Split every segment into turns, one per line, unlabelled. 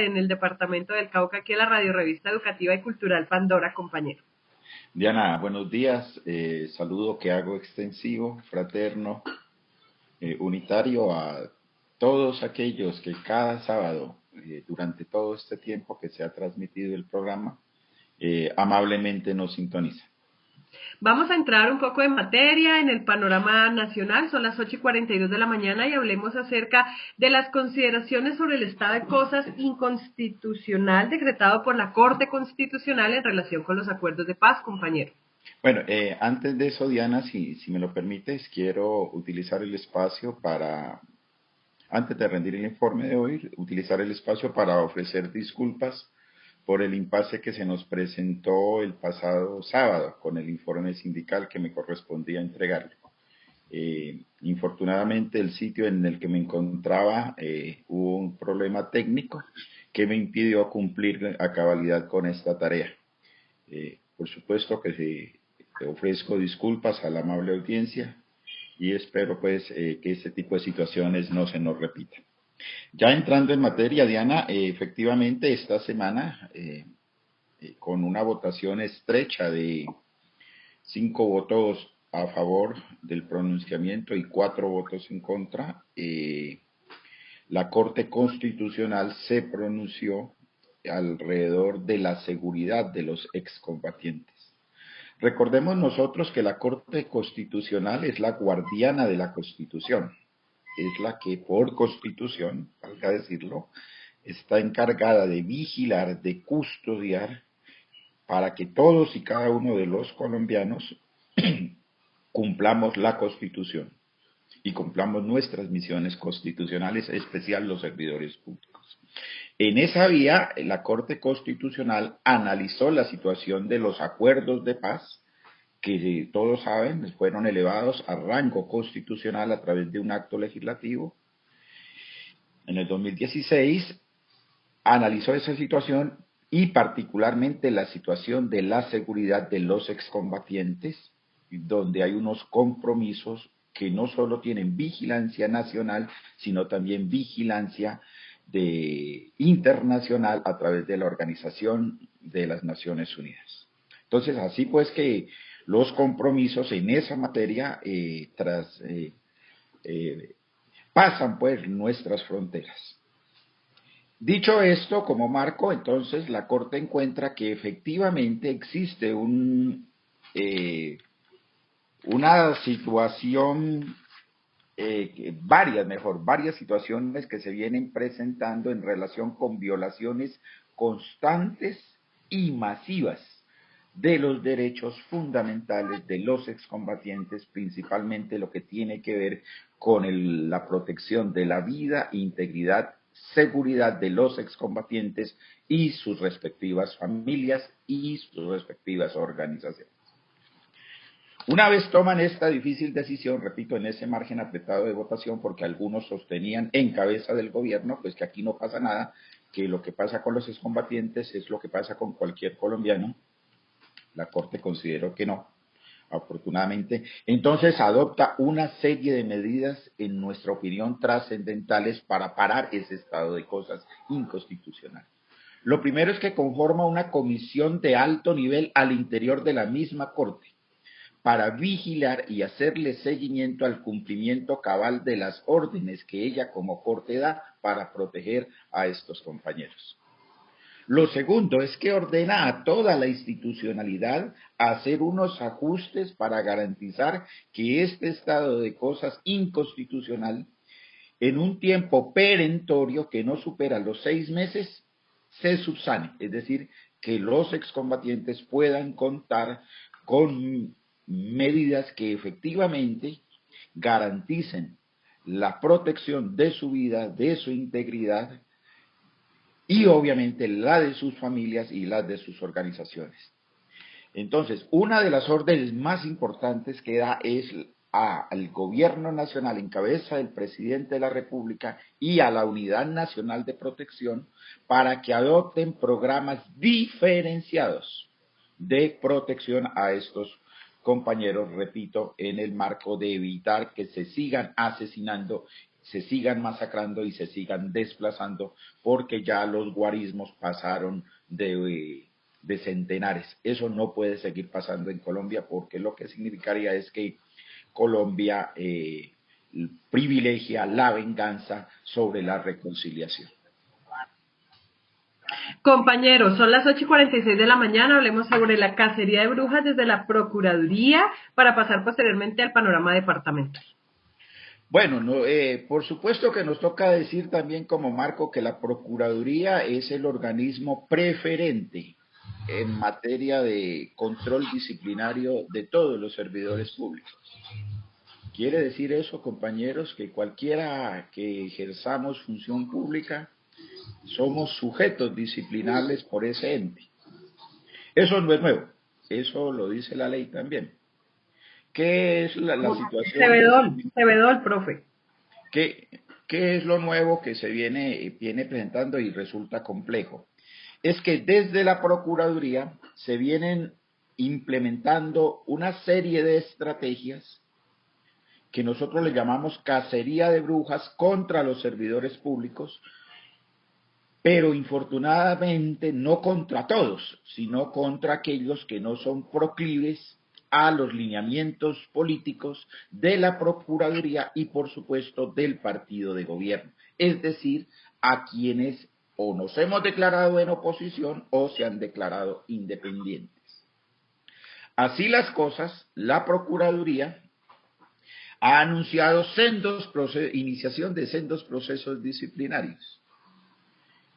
en el departamento del Cauca, aquí a la Radio Revista Educativa y Cultural Pandora, compañero.
Diana, buenos días. Saludo que hago extensivo, fraterno, unitario a todos aquellos que cada sábado, durante todo este tiempo que se ha transmitido el programa, amablemente nos sintonizan.
Vamos a entrar un poco en materia en el panorama nacional, son las 8:42 de la mañana y hablemos acerca de las consideraciones sobre el estado de cosas inconstitucional decretado por la Corte Constitucional en relación con los acuerdos de paz, compañero.
Bueno, antes de eso, Diana, si me lo permites, quiero utilizar el espacio para, antes de rendir el informe de hoy, utilizar el espacio para ofrecer disculpas por el impasse que se nos presentó el pasado sábado con el informe sindical que me correspondía entregarle. Infortunadamente, el sitio en el que me encontraba hubo un problema técnico que me impidió cumplir a cabalidad con esta tarea. Por supuesto que ofrezco disculpas a la amable audiencia y espero pues que este tipo de situaciones no se nos repitan. Ya entrando en materia, Diana, efectivamente esta semana, con una votación estrecha de 5 votos a favor del pronunciamiento y 4 votos en contra, la Corte Constitucional se pronunció alrededor de la seguridad de los excombatientes. Recordemos nosotros que la Corte Constitucional es la guardiana de la Constitución. Es la que por constitución, valga decirlo, está encargada de vigilar, de custodiar, para que todos y cada uno de los colombianos cumplamos la Constitución y cumplamos nuestras misiones constitucionales, en especial los servidores públicos. En esa vía, la Corte Constitucional analizó la situación de los acuerdos de paz, que todos saben, fueron elevados a rango constitucional a través de un acto legislativo. En el 2016 analizó esa situación y particularmente la situación de la seguridad de los excombatientes, donde hay unos compromisos que no solo tienen vigilancia nacional, sino también vigilancia internacional a través de la Organización de las Naciones Unidas. Entonces, así pues que los compromisos en esa materia pasan pues nuestras fronteras. Dicho esto, como marco, entonces la Corte encuentra que efectivamente existe una situación, varias situaciones que se vienen presentando en relación con violaciones constantes y masivas de los derechos fundamentales de los excombatientes, principalmente lo que tiene que ver con la protección de la vida, integridad, seguridad de los excombatientes y sus respectivas familias y sus respectivas organizaciones. Una vez toman esta difícil decisión, repito, en ese margen apretado de votación, porque algunos sostenían en cabeza del gobierno, pues que aquí no pasa nada, que lo que pasa con los excombatientes es lo que pasa con cualquier colombiano. La Corte consideró que no, afortunadamente. Entonces adopta una serie de medidas, en nuestra opinión, trascendentales para parar ese estado de cosas inconstitucional. Lo primero es que conforma una comisión de alto nivel al interior de la misma Corte para vigilar y hacerle seguimiento al cumplimiento cabal de las órdenes que ella como Corte da para proteger a estos compañeros. Lo segundo es que ordena a toda la institucionalidad a hacer unos ajustes para garantizar que este estado de cosas inconstitucional, en un tiempo perentorio que no supera los 6 meses, se subsane. Es decir, que los excombatientes puedan contar con medidas que efectivamente garanticen la protección de su vida, de su integridad, y obviamente la de sus familias y la de sus organizaciones. Entonces, una de las órdenes más importantes que da es al gobierno nacional en cabeza del presidente de la República y a la Unidad Nacional de Protección para que adopten programas diferenciados de protección a estos compañeros, repito, en el marco de evitar que se sigan asesinando se sigan masacrando y se sigan desplazando porque ya los guarismos pasaron de centenares. Eso no puede seguir pasando en Colombia porque lo que significaría es que Colombia privilegia la venganza sobre la reconciliación.
Compañeros, son las 8:46 de la mañana, hablemos sobre la cacería de brujas desde la Procuraduría para pasar posteriormente al panorama departamental.
Bueno, no, por supuesto que nos toca decir también como marco que la Procuraduría es el organismo preferente en materia de control disciplinario de todos los servidores públicos. Quiere decir eso, compañeros, que cualquiera que ejerzamos función pública somos sujetos disciplinables por ese ente. Eso no es nuevo, eso lo dice la ley también. ¿Qué es la situación?
Se vedó el profe.
¿Qué, qué es lo nuevo que se viene presentando y resulta complejo? Es que desde la Procuraduría se vienen implementando una serie de estrategias que nosotros le llamamos cacería de brujas contra los servidores públicos, pero infortunadamente no contra todos, sino contra aquellos que no son proclives a los lineamientos políticos de la Procuraduría y por supuesto del partido de gobierno, es decir, a quienes o nos hemos declarado en oposición o se han declarado independientes. Así las cosas, la Procuraduría ha anunciado iniciación de sendos procesos disciplinarios.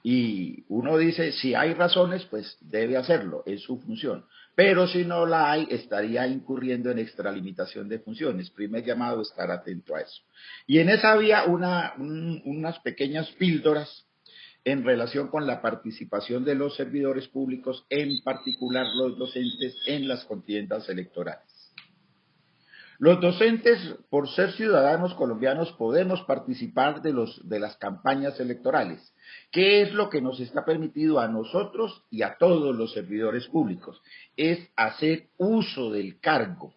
Y uno dice, si hay razones, pues debe hacerlo, es su función. Pero si no la hay, estaría incurriendo en extralimitación de funciones. Primer llamado, estar atento a eso. Y en esa había unas pequeñas píldoras en relación con la participación de los servidores públicos, en particular los docentes, en las contiendas electorales. Los docentes, por ser ciudadanos colombianos, podemos participar de las campañas electorales. ¿Qué es lo que nos está permitido a nosotros y a todos los servidores públicos? Es hacer uso del cargo,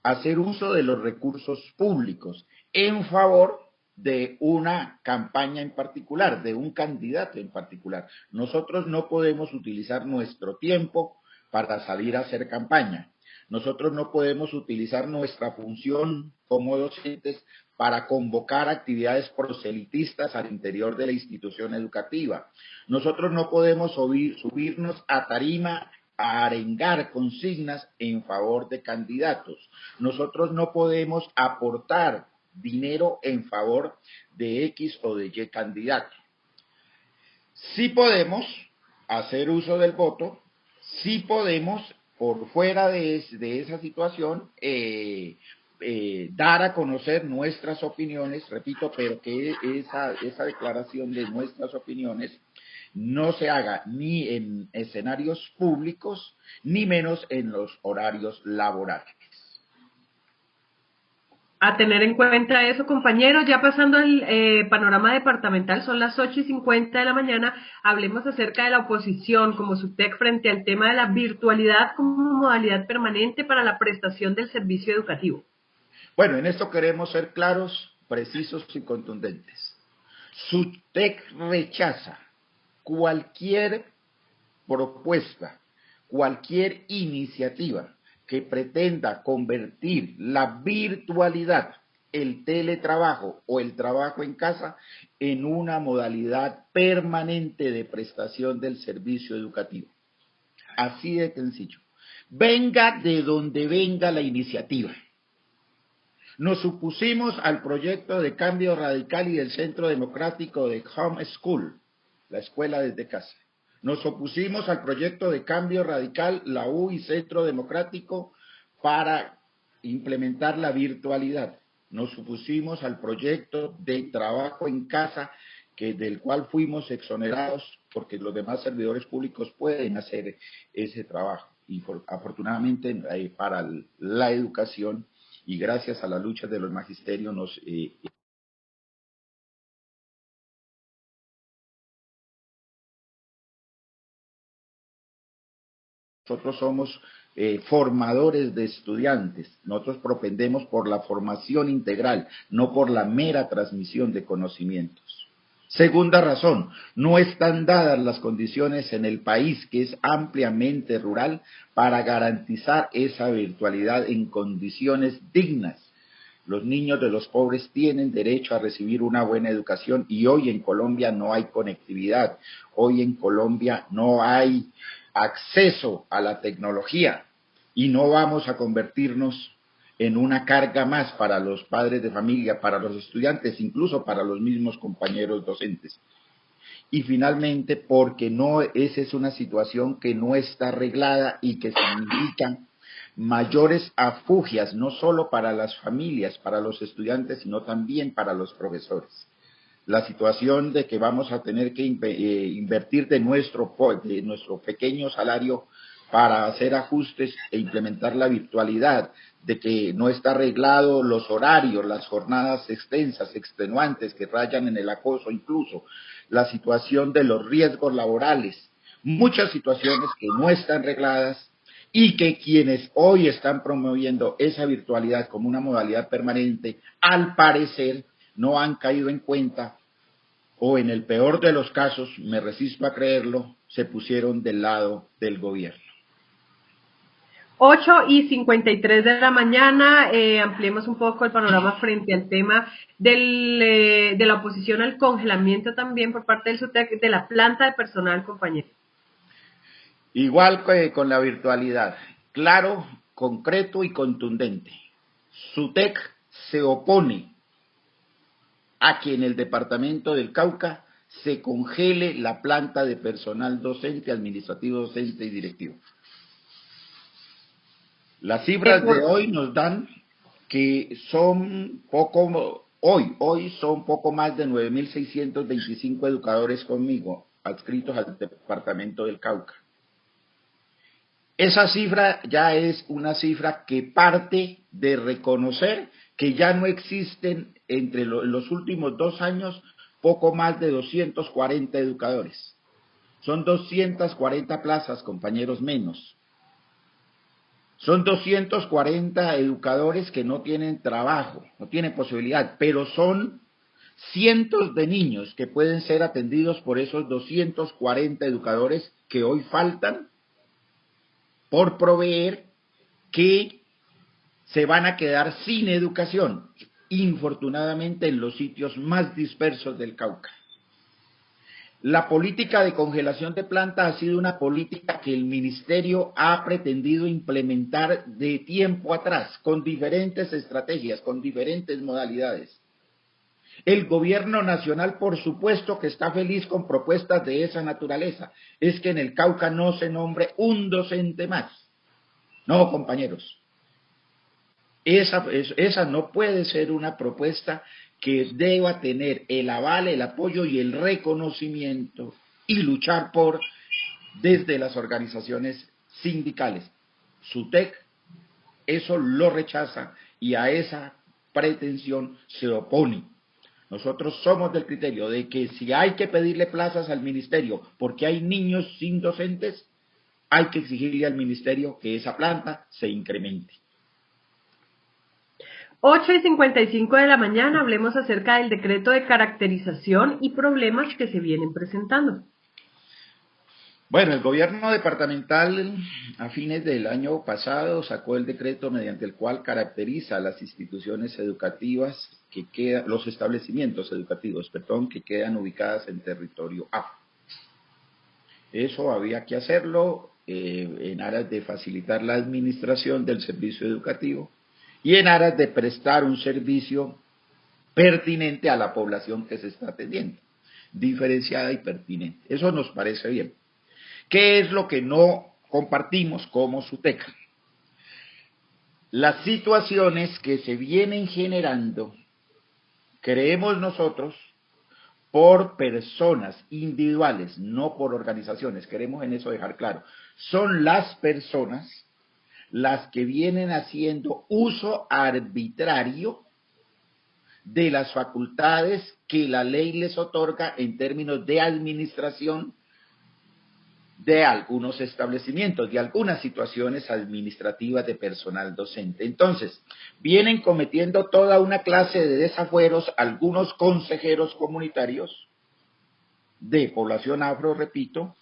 hacer uso de los recursos públicos en favor de una campaña en particular, de un candidato en particular. Nosotros no podemos utilizar nuestro tiempo para salir a hacer campaña. Nosotros no podemos utilizar nuestra función como docentes para convocar actividades proselitistas al interior de la institución educativa. Nosotros no podemos subirnos a tarima a arengar consignas en favor de candidatos. Nosotros no podemos aportar dinero en favor de X o de Y candidato. Sí podemos hacer uso del voto, sí podemos, por fuera de esa situación, dar a conocer nuestras opiniones, repito, pero que esa declaración de nuestras opiniones no se haga ni en escenarios públicos, ni menos en los horarios laborales.
A tener en cuenta eso, compañeros. Ya pasando al panorama departamental, son las 8:50 de la mañana. Hablemos acerca de la oposición como SUTEC frente al tema de la virtualidad como modalidad permanente para la prestación del servicio educativo.
Bueno, en esto queremos ser claros, precisos y contundentes. SUTEC rechaza cualquier propuesta, cualquier iniciativa que pretenda convertir la virtualidad, el teletrabajo o el trabajo en casa en una modalidad permanente de prestación del servicio educativo. Así de sencillo. Venga de donde venga la iniciativa. Nos opusimos al proyecto de cambio radical y del Centro Democrático de Home School, la escuela desde casa. Nos opusimos al proyecto de cambio radical, la U y Centro Democrático, para implementar la virtualidad. Nos opusimos al proyecto de trabajo en casa, del cual fuimos exonerados porque los demás servidores públicos pueden hacer ese trabajo. Y afortunadamente para la educación y gracias a la lucha de los magisterios nosotros somos formadores de estudiantes. Nosotros propendemos por la formación integral, no por la mera transmisión de conocimientos. Segunda razón, no están dadas las condiciones en el país, que es ampliamente rural, para garantizar esa virtualidad en condiciones dignas. Los niños de los pobres tienen derecho a recibir una buena educación y hoy en Colombia no hay conectividad, hoy en Colombia no hay acceso a la tecnología y no vamos a convertirnos en una carga más para los padres de familia, para los estudiantes, incluso para los mismos compañeros docentes. Y finalmente, porque no, esa es una situación que no está arreglada y que significa mayores afugias, no solo para las familias, para los estudiantes, sino también para los profesores. La situación de que vamos a tener que invertir de nuestro pequeño salario para hacer ajustes e implementar la virtualidad, de que no está arreglado los horarios, las jornadas extensas, extenuantes, que rayan en el acoso incluso, la situación de los riesgos laborales, muchas situaciones que no están arregladas y que quienes hoy están promoviendo esa virtualidad como una modalidad permanente, al parecer no han caído en cuenta o en el peor de los casos, me resisto a creerlo, se pusieron del lado del gobierno.
8:53 de la mañana, ampliemos un poco el panorama frente al tema de la oposición al congelamiento también por parte del SUTEC de la planta de personal, compañero.
Igual que con la virtualidad, claro, concreto y contundente. SUTEC se opone a que en el departamento del Cauca se congele la planta de personal docente, administrativo docente y directivo. Las cifras de hoy nos dan que son hoy son poco más de 9.625 educadores conmigo, adscritos al departamento del Cauca. Esa cifra ya es una cifra que parte de reconocer que ya no existen entre los últimos 2 años poco más de 240 educadores. Son 240 plazas, compañeros, menos. Son 240 educadores que no tienen trabajo, no tienen posibilidad, pero son cientos de niños que pueden ser atendidos por esos 240 educadores que hoy faltan por proveer, que se van a quedar sin educación, infortunadamente en los sitios más dispersos del Cauca. La política de congelación de planta ha sido una política que el ministerio ha pretendido implementar de tiempo atrás, con diferentes estrategias, con diferentes modalidades. El gobierno nacional, por supuesto, que está feliz con propuestas de esa naturaleza. Es que en el Cauca no se nombre un docente más. No, compañeros. Esa no puede ser una propuesta que deba tener el aval, el apoyo y el reconocimiento y luchar por desde las organizaciones sindicales. SUTEC eso lo rechaza y a esa pretensión se opone. Nosotros somos del criterio de que si hay que pedirle plazas al ministerio porque hay niños sin docentes, hay que exigirle al ministerio que esa planta se incremente.
8:55 de la mañana, hablemos acerca del decreto de caracterización y problemas que se vienen presentando.
Bueno, el gobierno departamental a fines del año pasado sacó el decreto mediante el cual caracteriza las instituciones educativas los establecimientos educativos, que quedan ubicadas en territorio A. Eso había que hacerlo en aras de facilitar la administración del servicio educativo y en aras de prestar un servicio pertinente a la población que se está atendiendo, diferenciada y pertinente. Eso nos parece bien. ¿Qué es lo que no compartimos como SUTEC? Las situaciones que se vienen generando, creemos nosotros, por personas individuales, no por organizaciones, queremos en eso dejar claro, son las personas las que vienen haciendo uso arbitrario de las facultades que la ley les otorga en términos de administración de algunos establecimientos, de algunas situaciones administrativas de personal docente. Entonces, vienen cometiendo toda una clase de desafueros algunos consejeros comunitarios de población afro, repito,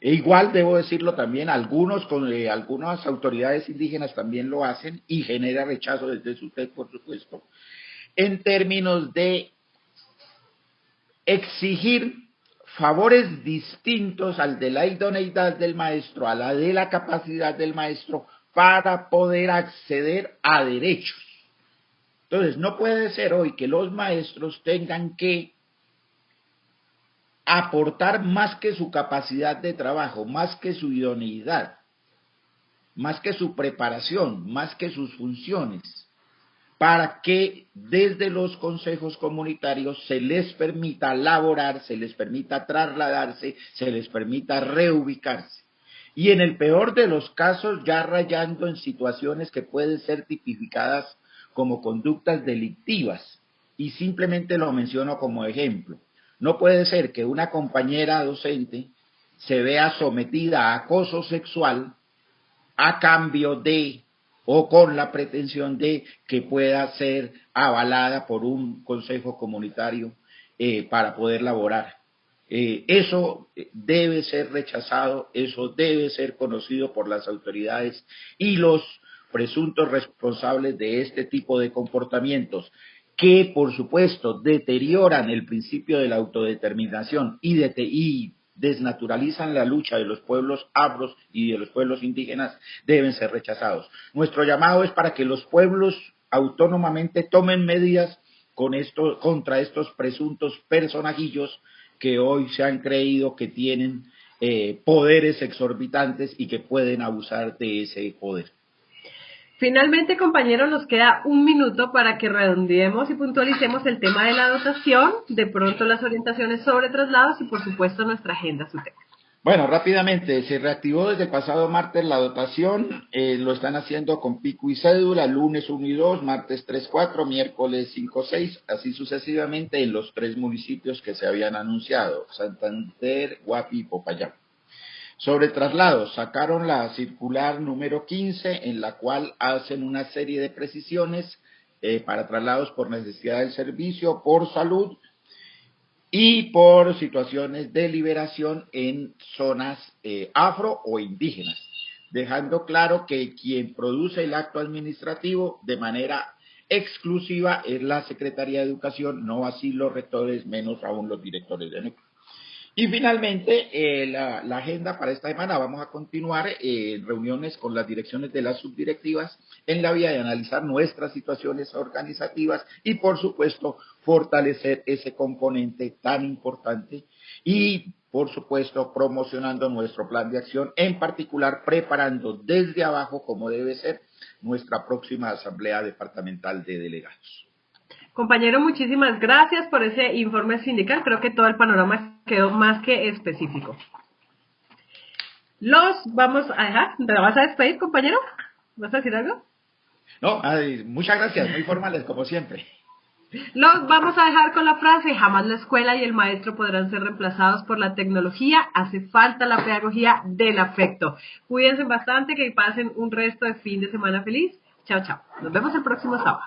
e igual debo decirlo también, algunas autoridades indígenas también lo hacen y genera rechazo desde su TEC, por supuesto, en términos de exigir favores distintos al de la idoneidad del maestro, a la de la capacidad del maestro para poder acceder a derechos. Entonces, no puede ser hoy que los maestros tengan que aportar más que su capacidad de trabajo, más que su idoneidad, más que su preparación, más que sus funciones, para que desde los consejos comunitarios se les permita laborar, se les permita trasladarse, se les permita reubicarse. Y en el peor de los casos, ya rayando en situaciones que pueden ser tipificadas como conductas delictivas. Y simplemente lo menciono como ejemplo. No puede ser que una compañera docente se vea sometida a acoso sexual a cambio de o con la pretensión de que pueda ser avalada por un consejo comunitario para poder laborar. Eso debe ser rechazado, eso debe ser conocido por las autoridades y los presuntos responsables de este tipo de comportamientos que, por supuesto, deterioran el principio de la autodeterminación y desnaturalizan la lucha de los pueblos afros y de los pueblos indígenas, deben ser rechazados. Nuestro llamado es para que los pueblos autónomamente tomen medidas contra estos presuntos personajillos que hoy se han creído que tienen poderes exorbitantes y que pueden abusar de ese poder.
Finalmente, compañeros, nos queda un minuto para que redondeemos y puntualicemos el tema de la dotación, de pronto las orientaciones sobre traslados y, por supuesto, nuestra agenda SUTEC.
Bueno, rápidamente, se reactivó desde el pasado martes la dotación, lo están haciendo con pico y cédula, lunes 1 y 2, martes 3, 4, miércoles 5, 6, así sucesivamente en los 3 municipios que se habían anunciado, Santander, Guapi y Popayán. Sobre traslados, sacaron la circular número 15, en la cual hacen una serie de precisiones para traslados por necesidad del servicio, por salud y por situaciones de liberación en zonas afro o indígenas, dejando claro que quien produce el acto administrativo de manera exclusiva es la Secretaría de Educación, no así los rectores, menos aún los directores de núcleo. Y finalmente, la agenda para esta semana, vamos a continuar en reuniones con las direcciones de las subdirectivas en la vía de analizar nuestras situaciones organizativas y, por supuesto, fortalecer ese componente tan importante y, por supuesto, promocionando nuestro plan de acción, en particular preparando desde abajo, como debe ser, nuestra próxima asamblea departamental de delegados.
Compañero, muchísimas gracias por ese informe sindical. Creo que todo el panorama quedó más que específico. Los vamos a dejar. ¿Te vas a despedir, compañero? ¿Vas a decir algo?
No, muchas gracias, muy formales, como siempre.
Los vamos a dejar con la frase: jamás la escuela y el maestro podrán ser reemplazados por la tecnología. Hace falta la pedagogía del afecto. Cuídense bastante, que pasen un resto de fin de semana feliz. Chao, chao. Nos vemos el próximo sábado.